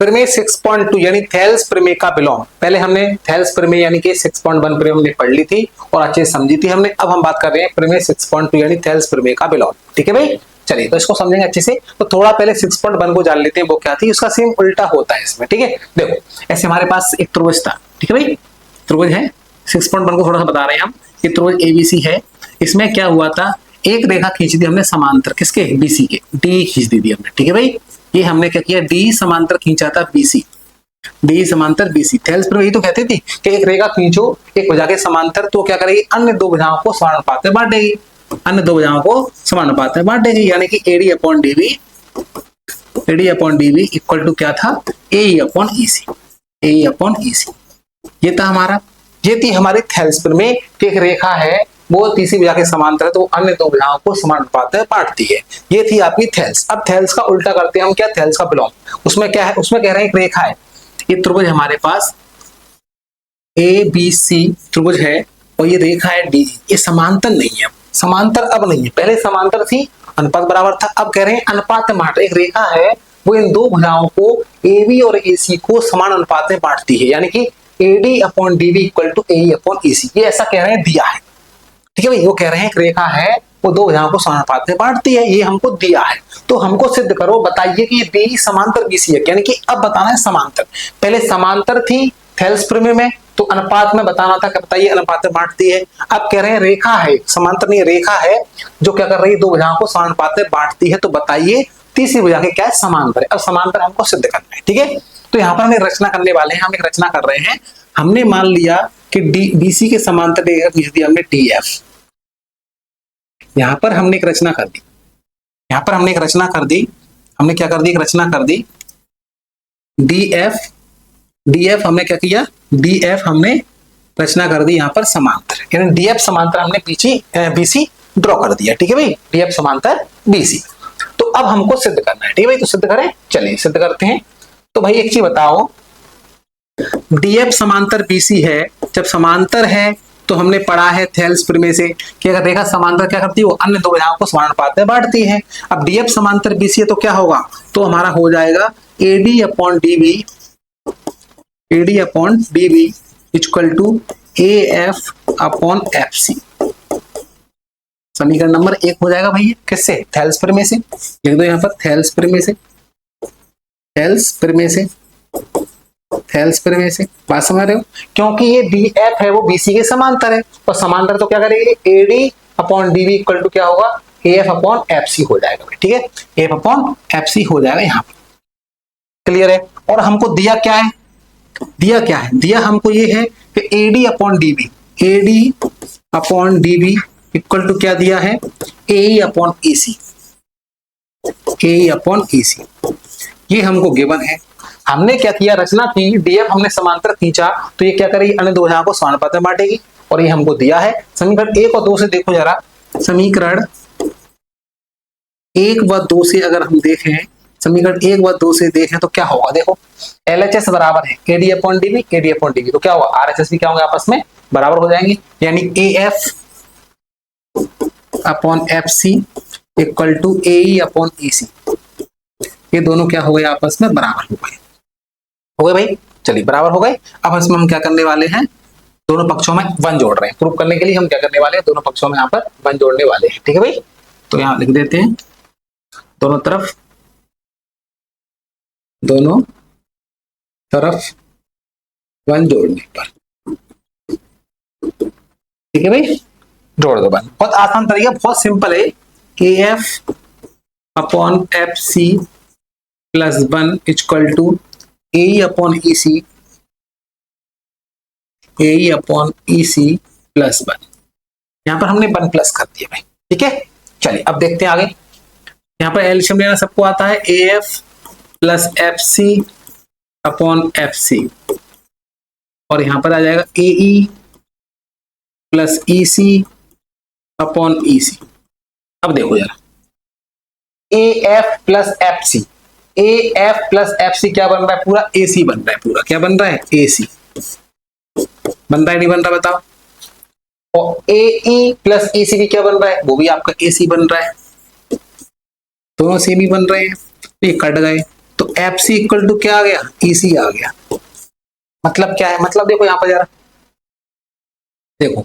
प्रमेय 6.2 यानी थेल्स प्रमेय का विलोम। पहले हमने थेल्स प्रमेय यानी कि 6.1 प्रमेय हमने पढ़ ली थी और अच्छे से समझी थी हमने। अब हम बात कर रहे हैं प्रमेय 6.2 यानी थेल्स प्रमेय का विलोम। ठीक है भाई, चलिए तो इसको समझेंगे अच्छे से। तो थोड़ा पहले 6.1 को जान लेते हैं, वो क्या थी, उसका सेम उल्टा होता है इसमें। ठीक है, देखो ऐसे हमारे पास एक त्रिभुज था। ठीक है भाई, त्रिभुज है। 6.1 को थोड़ा सा बता रहे हैं हम, ये त्रिभुज एबीसी है। इसमें क्या हुआ था, एक रेखा खींच दी हमने समांतर, किसके, बीसी के, डी खींच दी हमने। ठीक है भाई, ये हमने क्या किया, डी समांतर खींचा था बीसी, डी समांतर बीसी। थेल्स प्रमेय तो कहती थी कि एक रेखा खींचो एक भुजा के समांतर, तो क्या करेगी, अन्य दो भुजाओं को समानुपात में बांट देगी, अन्य दो भुजाओं को समानुपात में बांट देगी, यानी कि AD upon DB, AD upon DB equal to क्या था, A upon EC, A upon EC. ये था हमारा, ये थी हमारी थेल्स प्रमेय कि एक रेखा है वो तीसरी भुजा के समांतर है तो अन्य दो भुजाओं को समान अनुपात में बांटती है। ये थी आपकी थेल्स। अब थेल्स का उल्टा करते हैं हम, क्या, थेल्स का विलोम। उसमें क्या है, उसमें कह रहे हैं एक रेखा है, ये त्रिभुज हमारे पास ए बी सी त्रिभुज है और ये रेखा है डी, ये समांतर नहीं है, समांतर अब नहीं है, पहले समांतर थी, अनुपात बराबर था, अब कह रहे हैं अनुपात में बांट। एक रेखा है वो इन दो भुजाओं को ए बी और ए सी को समान अनुपात में बांटती है, यानी कि AD upon DB equal to A upon E C. ये ऐसा कह रहे हैं, दिया है। ठीक है भाई, वो कह रहे हैं एक रेखा है वो दो भुजाओं को समानुपात में बांटती है, ये हमको दिया है। तो हमको सिद्ध करो, बताइए कि ये बी समांतर बीसी है, यानी कि अब बताना है समांतर। पहले समांतर थी थेल्स प्रमेय में तो अनुपात में बताना था कि बताइए अनुपात में बांटती है। अब कह रहे हैं रेखा है, समांतर नहीं, रेखा है जो क्या कर रही है, दो भुजाओं को समानुपात में बांटती है, तो बताइए तीसरी भुजा के क्या है, समांतर है। अब समांतर हमको सिद्ध करना है। ठीक है, तो यहाँ पर हम एक रचना करने वाले हैं, हम एक रचना कर रहे हैं। हमने मान लिया कि डी बीसी के समांतर रेखा खींच दी हमने डी एफ। यहां पर हमने एक रचना कर दी, यहां पर हमने एक रचना कर दी, हमने क्या कर दी, एक रचना कर दी डी एफ, डी एफ हमने क्या किया, डी एफ हमने रचना कर दी यहां पर समांतर, यानी डी एफ समांतर हमने बीसी ड्रॉ कर दिया। ठीक है भाई, डी एफ समांतर बीसी। तो अब हमको सिद्ध करना है। ठीक है भाई, तो सिद्ध करें, चलिए सिद्ध करते हैं। तो भाई एक चीज बताओ, डी एफ समांतर बीसी है, जब समांतर है तो हमने पढ़ा है थेल्स प्रमेय से कि अगर रेखा समांतर क्या करती है, वो अन्य दो भुजाओं को समानुपात में बांटती है। अब डीएफ समांतर बीसी है तो क्या होगा, तो हमारा हो जाएगा AD upon DB, AD upon DB equal to A F upon F C. समीकरण नंबर 1 हो जाएगा भाई, किससे, थेल्स प्रमेय से। लिख दो यहाँ पर थेल्स प्रमेय से, थेल्स प्रमेय से, थेल्स प्रमेय से। बात समझ रहे हो, क्योंकि ये डी एफ है वो बीसी के समांतर है, और समांतर तो क्या करेगी, AD upon DB equal to क्या होगा, A F upon F C हो जाएगा। ठीक है, A F upon F C हो जाएगा यहाँ पर। क्लियर है। और हमको दिया क्या है, दिया क्या है, दिया हमको ये है कि AD upon DB, AD upon DB equal to क्या दिया है, ए upon E C, A upon E C. ये हमको गिवन है। हमने क्या किया, रचना की, डीएफ हमने समांतर खींचा तो ये क्या करेगी, अन्य दो भुजाओं को समानुपात में बांटेगी, और ये हमको दिया है। समीकरण 1 और 2 से देखो जरा, समीकरण 1 व 2 से अगर हम देखें, समीकरण 1 व 2 से देखें तो क्या होगा, देखो एलएचएस बराबर है AD upon DB, AD upon DB, तो क्या होगा, आरएचएस भी क्या होंगे, आपस में बराबर हो जाएंगे, यानी A F upon F C equal to A upon E C. ये दोनों क्या हो गए, आपस में बराबर हो गए, हो गए भाई। चलिए बराबर हो गए। अब इसमें हम क्या करने वाले हैं, दोनों पक्षों में 1 जोड़ रहे हैं। प्रूफ करने के लिए हम क्या करने वाले हैं, दोनों पक्षों में यहाँ पर 1 जोड़ने वाले हैं। ठीक है भाई, तो यहाँ लिख देते हैं दोनों तरफ, दोनों तरफ 1 जोड़ने पर। ठीक है भाई, जोड़ दो 1। बहुत आसान तरीका, बहुत सिंपल है। A F upon F C plus 1 equal to A upon E C, A upon E C plus 1। यहां पर हमने 1 प्लस कर दिया भाई। ठीक है, चलिए अब देखते हैं आगे। यहां पर एलसीएम लेना सबको आता है, A F plus F C upon F C, और यहां पर आ जाएगा ए ई प्लस ई सी अपॉन ई सी। अब देखो जरा, A F plus F C, A F plus F C क्या बन रहा है, पूरा ए सी बन रहा है, पूरा क्या बन रहा है, ए सी बन रहा है, नहीं बन रहा बताओ। और ए ई प्लस ई सी भी क्या बन रहा है, वो भी आपका ए सी बन रहा है, दोनों सेम ही बन रहे हैं, ये कट गए तो एफ सी इक्वल टू क्या आ गया, ई सी आ गया। मतलब क्या है, मतलब देखो यहां पर जरा देखो,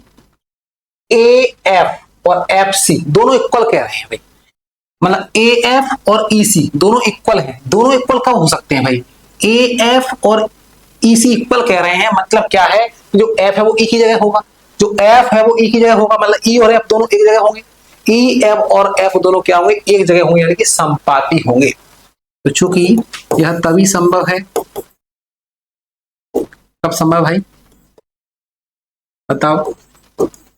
ए एफ और एफ सी दोनों इक्वल कह रहे हैं भाई, मतलब ए एफ और ई सी दोनों इक्वल हैं। दोनों इक्वल कब हो सकते हैं भाई, ए एफ और ई सी इक्वल कह रहे हैं, मतलब क्या है, जो एफ है वो ई की जगह होगा, जो एफ है वो ई की जगह होगा, मतलब ई और एफ दोनों एक जगह होंगे, ई एफ और एफ दोनों क्या होंगे, एक जगह होंगे, यानी कि संपाती होंगे। तो चूंकि यह तभी संभव है, कब संभव भाई बताओ,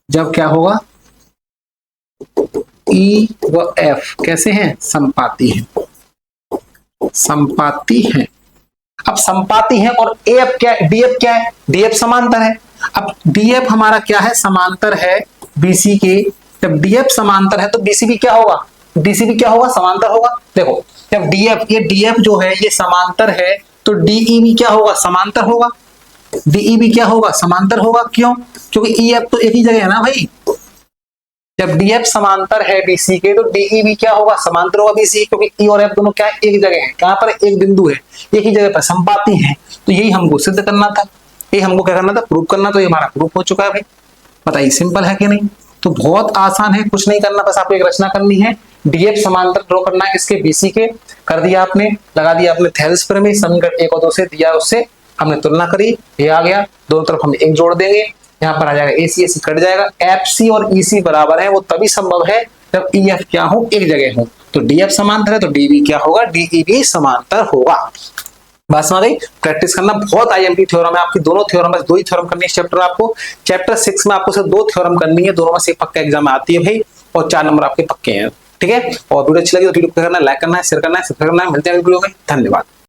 जब क्या होगा, ई व एफ कैसे हैं, संपाती हैं, संपाती हैं। अब संपाती है और एफ क्या है, डीएफ क्या है, डीएफ समांतर है। अब डीएफ हमारा क्या है, समांतर है बीसी के। जब डीएफ समांतर है तो बीसी भी क्या होगा, बीसी भी क्या होगा, समांतर होगा। देखो जब डीएफ, ये डीएफ जो है ये समांतर है, तो डीई भी क्या होगा, समांतर होगा। डीई भी क्या होगा, समांतर होगा। क्यों, क्योंकि ईएफ तो एक ही जगह है ना भाई। जब डीएफ समांतर है बीसी के तो डीई भी क्या होगा, समांतर होगा बीसी, क्योंकि ई और एफ दोनों क्या है, एक जगह है, कहां पर, एक बिंदु है, एक ही जगह पर संपाती है। तो यही हमको सिद्ध करना था, ये हमको क्या करना था, प्रूव करना। तो ये हमारा प्रूफ हो चुका है भाई। बताइए सिंपल है कि नहीं। तो बहुत आसान है, कुछ नहीं करना, बस आपको एक रचना करनी है, डीएफ समांतर ड्रॉ करना है इसके बीसी के, कर दिया आपने, लगा दिया आपने थेल्स प्रमेय, समीकरण 1 और 2 से दिया, उससे हमने तुलना करी, ये आ गया, दोनों तरफ हम एक जोड़ देंगे, यहाँ पर आ जाएगा ए सी कट जाएगा, एफ सी और ई सी बराबर है, वो तभी संभव है जब ई एफ क्या हो, एक जगह हो। तो डी एफ समांतर है तो डी बी क्या होगा, डीई भी समांतर होगा। बात समझ गई। प्रैक्टिस करना, बहुत आईएमपी थ्योरम है आपकी, दोनों थ्योरम, बस 2 ही थ्योरम करनी है चैप्टर आपको। चैप्टर 6 में आपको सिर्फ 2 थ्योरम करनी है, दोनों में से पक्का एग्जाम में आती है भाई, और 4 नंबर आपके पक्के हैं। ठीक है, और वीडियो अच्छी लगी तो वीडियो को करना है, लाइक करना है, शेयर करना है, सब्सक्राइब करना है। मिलते हैं वीडियो में, धन्यवाद।